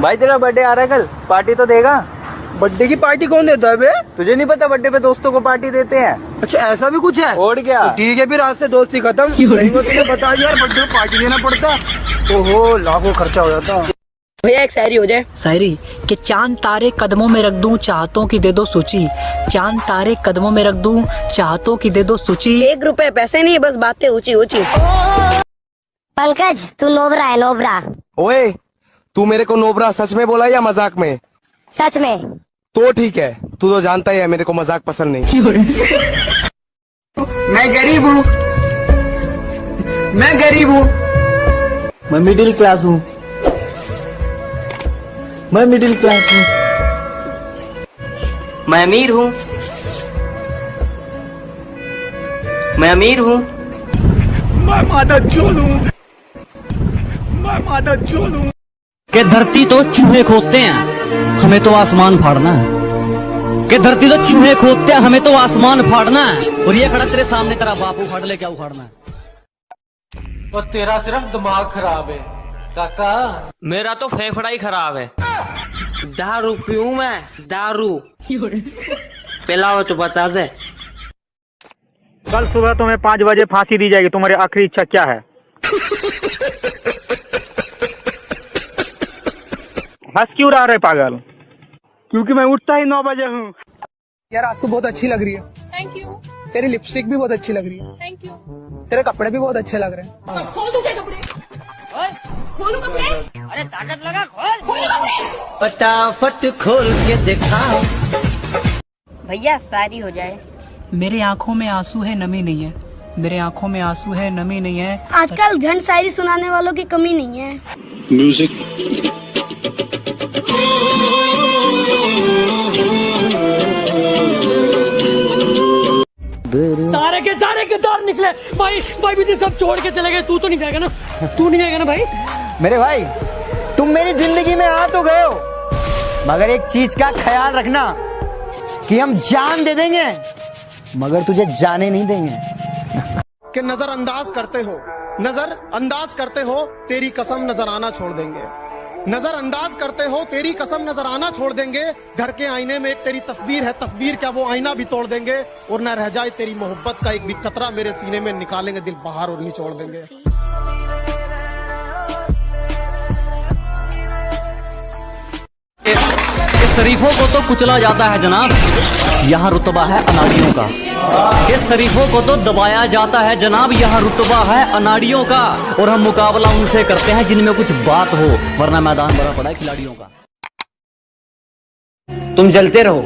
भाई तेरा बर्थडे आ रहा है कल, पार्टी तो देगा। बर्थडे की पार्टी कौन देता है बे? तुझे नहीं पता बर्थडे पे दोस्तों को पार्टी देते हैं? अच्छा ऐसा भी कुछ है? और क्या। तो ठीक है फिर आज से दोस्ती खत्म। नहीं तो तुझे बता दिया यार, बर्थडे में पार्टी देना पड़ता। ओहो लाखों खर्चा हो जाता। भैया एक शायरी हो जाए। शायरी कि चांद तारे कदमों में रख दूं, चाहतों की दे दो सूची। चांद तारे कदमों में रख दूं, चाहतों की दे दो सूची। 1 रुपए पैसे नहीं, बस बातें ऊंची ऊंची। पंकज तू नोबरा है, नोबरा। ओए तू मेरे को नोबरा सच में बोला या मजाक में? सच में। तो ठीक है, तू तो जानता ही है मेरे को मजाक पसंद नहीं। मैं गरीब हूँ, मैं गरीब हूँ, मैं मिडिल क्लास हूँ, मैं मिडिल क्लास हूँ। मैं अमीर हूँ, मैं अमीर हूँ। मैं माता चोल हूँ, मैं माता चोल हूँ। कि धरती तो चूहे खोदते हैं, हमें तो आसमान फाड़ना है। कि धरती तो चूहे खोदते हैं, हमें तो आसमान फाड़ना है। और ये खड़ा तेरे सामने तेरा बाप उखाड़ ले, क्या उखाड़ना है? और तेरा सिर्फ दिमाग खराब है काका। मेरा तो फेफड़ा ही खराब है। दारू पीऊं मैं, दारू पिलाओ तो बता दे। कल सुबह तुम्हें 5 बजे फांसी दी जाएगी, तुम्हारी आखिरी इच्छा क्या है? हंस क्यों रहा है पागल? क्योंकि मैं उठता ही 9 बजे हूँ। यार आज तो बहुत अच्छी लग रही है। Thank you. तेरी लिपस्टिक भी बहुत अच्छी लग रही है। Thank you. तेरे कपड़े भी बहुत अच्छे लग रहे हैं। खोल दूं क्या कपड़े? खोलूं कपड़े? अरे ताकत लगा, खोल कपड़े। फटाफट खोल के दिखाओ। भैया शायरी हो जाए। मेरे आंखों में आंसू है, नमी नहीं है। मेरे आंखों में आंसू है, नमी नहीं है। आजकल झंड शायरी सुनाने वालों की कमी नहीं है। म्यूजिक। सारे के सारे किरदार निकले भाई। भाई भी सब छोड़ के चले गए, तू तो नहीं जाएगा ना? तू नहीं जाएगा ना भाई? मेरे भाई तुम मेरी जिंदगी में आ तो गए हो, मगर एक चीज का ख्याल रखना कि हम जान दे देंगे मगर तुझे जाने नहीं देंगे। कि नजरअंदाज करते हो, नजरअंदाज करते हो, तेरी कसम नजराना छोड़ देंगे। नजरअंदाज करते हो, तेरी कसम नजराना छोड़ देंगे। घर के आईने में एक तेरी तस्वीर है, तस्वीर क्या वो आईना भी तोड़ देंगे। और न रह जाए तेरी मोहब्बत का एक भी कतरा मेरे सीने में, निकालेंगे दिल बाहर और निचोड़ देंगे। इस शरीफों को तो कुचला जाता है जनाब, यहाँ रुतबा है अनाड़ियों का। इस शरीफों को तो दबाया जाता है जनाब, यहाँ रुतबा है अनाड़ियों का। और हम मुकाबला उनसे करते हैं जिनमें कुछ बात हो, वरना मैदान भरा पड़ा है खिलाड़ियों का। तुम जलते रहो,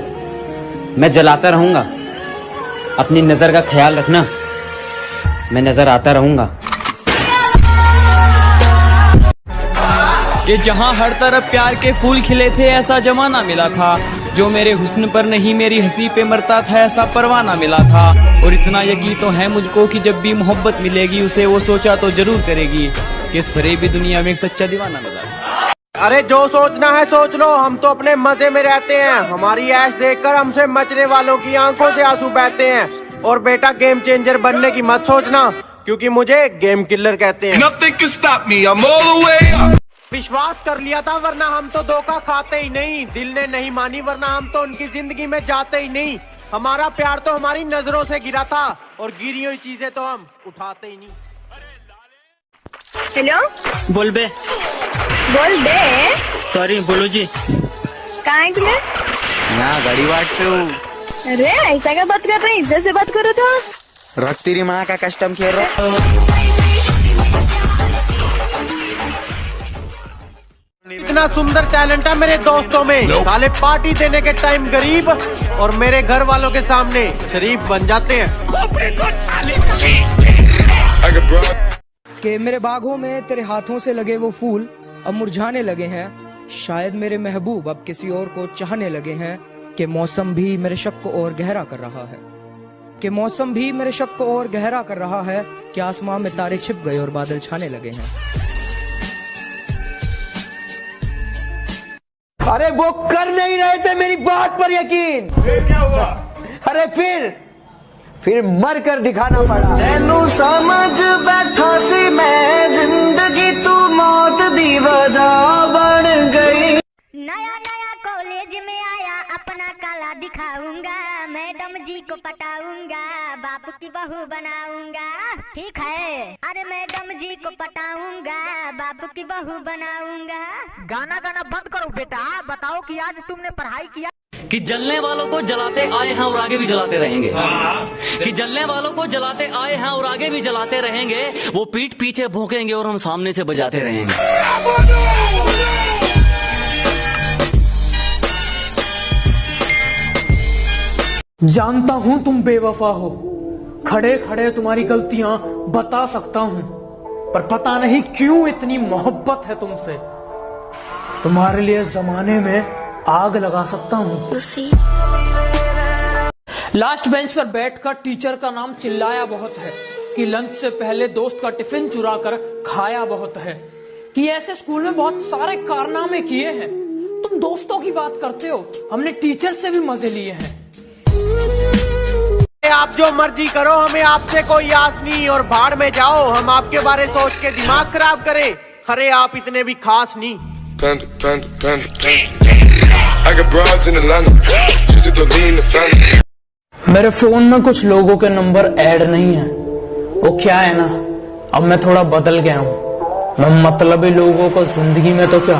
मैं जलाता रहूंगा। अपनी नजर का ख्याल रखना, मैं नजर आता रहूंगा। कि जहाँ हर तरफ प्यार के फूल खिले थे, ऐसा जमाना मिला था। जो मेरे हुस्न पर नहीं मेरी हंसी पे मरता था, ऐसा परवाना मिला था। और इतना यकीन तो है मुझको कि जब भी मोहब्बत मिलेगी उसे वो सोचा तो जरूर करेगी। कि इस फरेबी दुनिया में एक सच्चा दीवाना मिला। अरे जो सोचना है सोच लो, हम तो अपने मजे में रहते हैं। हमारी ऐश देखकर हमसे मचने वालों की आंखों से आंसू बहते हैं। और बेटा गेम चेंजर बनने की मत सोचना, क्योंकि मुझे गेम किलर कहते हैं। Nothing can stop me, I'm all the way up. विश्वास कर लिया था वरना हम तो धोखा खाते ही नहीं। दिल ने नहीं मानी वरना हम तो उनकी जिंदगी में जाते ही नहीं। हमारा प्यार तो हमारी नजरों से गिरा था, और गिरी हुई चीजें तो हम उठाते ही नहीं। हेलो बोल बे। बोल बे। सॉरी बोलो जी। कहाँ है तुम्हें? यहाँ गाड़ी बांटते हूँ। अरे ऐसा क्या बात कर रहे हैं, इज्जत से बात करो तो। रख तेरी माँ का कस्टम खेल रहा। इतना सुंदर टैलेंट है मेरे दोस्तों में। साले पार्टी देने के टाइम गरीब और मेरे घर वालों के सामने शरीफ बन जाते हैं। कि मेरे बागों में तेरे हाथों से लगे वो फूल अब मुरझाने लगे हैं। शायद मेरे महबूब अब किसी और को चाहने लगे हैं। कि मौसम भी मेरे शक को और गहरा कर रहा है। कि मौसम भी मेरे शक को और गहरा कर रहा है। कि आसमां में तारे छिप गए और बादल छाने लगे हैं। अरे वो कर नहीं रहे थे मेरी बात पर यकीन। क्या हुआ? अरे फिर मर कर दिखाना पड़ा। तेनू समझ बैठा सी मैं, जिंदगी तू मौत दी वजह बन गई। को पटाऊंगा, बाप की बहू बनाऊंगा, ठीक है। अरे मैडम जी को पटाऊंगा, बाप की बहू बनाऊंगा। गाना गाना बंद करो बेटा, बताओ कि आज तुमने पढ़ाई किया। कि जलने वालों को जलाते आए हैं और आगे भी जलाते रहेंगे। कि जलने वालों को जलाते आए हैं और आगे भी जलाते रहेंगे। वो पीठ पीछे भौंकेंगे और हम सामने से बजाते रहेंगे। जानता हूँ तुम बेवफा हो, खड़े खड़े तुम्हारी गलतियां बता सकता हूँ, पर पता नहीं क्यों इतनी मोहब्बत है तुमसे। तुम्हारे लिए जमाने में आग लगा सकता हूँ। लास्ट बेंच पर बैठकर टीचर का नाम चिल्लाया बहुत है, कि लंच से पहले दोस्त का टिफिन चुरा कर खाया बहुत है, कि ऐसे स्कूल में बहुत सारे कारनामे किए हैं। तुम दोस्तों की बात करते हो, हमने टीचर से भी मजे लिए हैं। आप जो मर्जी करो, हमें आपसे कोई आस नहीं, और भाड़ में जाओ, हम आपके बारे सोच के दिमाग खराब करें। अरे आप इतने भी खास नहीं। मेरे फोन में कुछ लोगों के नंबर ऐड नहीं है। वो क्या है ना, अब मैं थोड़ा बदल गया हूँ। मैं मतलबी लोगों को जिंदगी में तो क्या,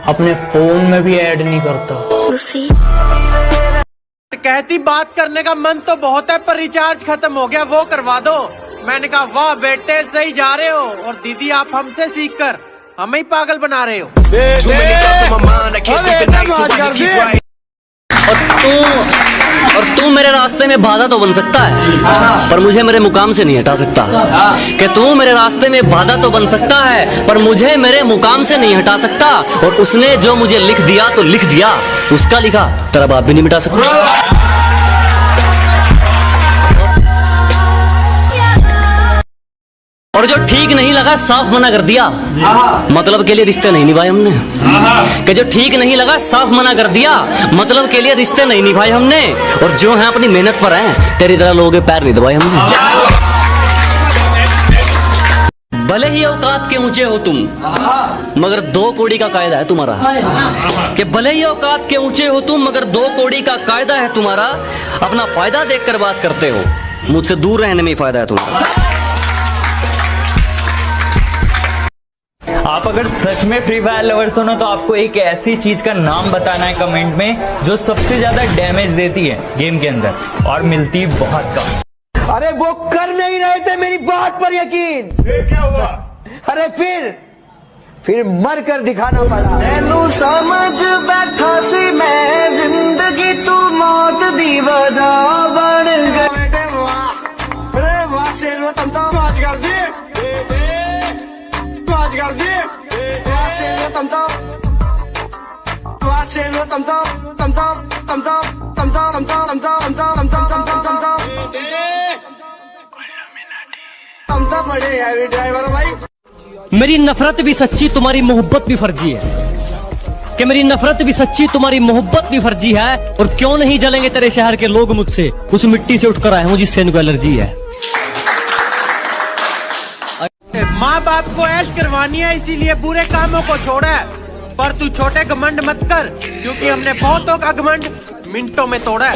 अपने फोन में भी ऐड नहीं करता। कहती बात करने का मन तो बहुत है, पर रिचार्ज खत्म हो गया, वो करवा दो। मैंने कहा वाह बेटे सही जा रहे हो, और दीदी आप हमसे सीख कर हमें ही पागल बना रहे हो। और तू मेरे रास्ते में बाधा तो बन सकता है, पर मुझे मेरे मुकाम से नहीं हटा सकता। कि तू मेरे रास्ते में बाधा तो बन सकता है, पर मुझे मेरे मुकाम से नहीं हटा सकता। और उसने जो मुझे लिख दिया तो लिख दिया, उसका लिखा तेरा बाप भी नहीं मिटा सकता। और जो ठीक नहीं लगा साफ मना कर दिया, मतलब के लिए रिश्ते नहीं निभाए हमने। कि जो ठीक नहीं लगा साफ मना कर दिया, मतलब के लिए रिश्ते नहीं निभाए हमने। और जो हैं अपनी मेहनत पर हैं, तेरी तरह लोगों के पैर नहीं दबाए हमने। भले ही औकात के ऊंचे हो तुम, मगर 2 कौड़ी का कायदा है तुम्हारा। कि भले ही औकात के ऊंचे हो तुम, मगर 2 कौड़ी का कायदा है तुम्हारा। अपना फायदा देखकर बात करते हो, मुझसे दूर रहने में ही फायदा है तुम्हारा। आप अगर सच में फ्री फायर लवर्स हो ना, तो आपको एक ऐसी चीज का नाम बताना है कमेंट में जो सबसे ज्यादा डैमेज देती है गेम के अंदर और मिलती बहुत कम। अरे वो कर नहीं रहे थे मेरी बात पर यकीन। क्या हुआ? अरे फिर मर कर दिखाना पड़ा। तेनू समझ बैठा सी मैं, जिंदगी तू मौत दी वजह बन गई। अरे वाह शेर वो तमता बात कर दी, बात कर दी। वाह शेर वो तमता, वाह शेर वो तमता, तमता तमता तमता तमता तमता तमता तमता तमता तमता बड़े हैवी ड्राइवर भाई। मेरी नफरत भी सच्ची, तुम्हारी मोहब्बत भी फर्जी है। कि मेरी नफरत भी सच्ची, तुम्हारी मोहब्बत भी फर्जी है। और क्यों नहीं जलेंगे तेरे शहर के लोग मुझसे, उस मिट्टी से उठकर आए हूं जिससे इनको एलर्जी है। माँ बाप को ऐश करवानी है, इसीलिए बुरे कामों को छोड़ा है। पर तू छोटे घमंड मत कर, क्योंकि हमने बहुतों का घमंड मिनटों में तोड़ा है।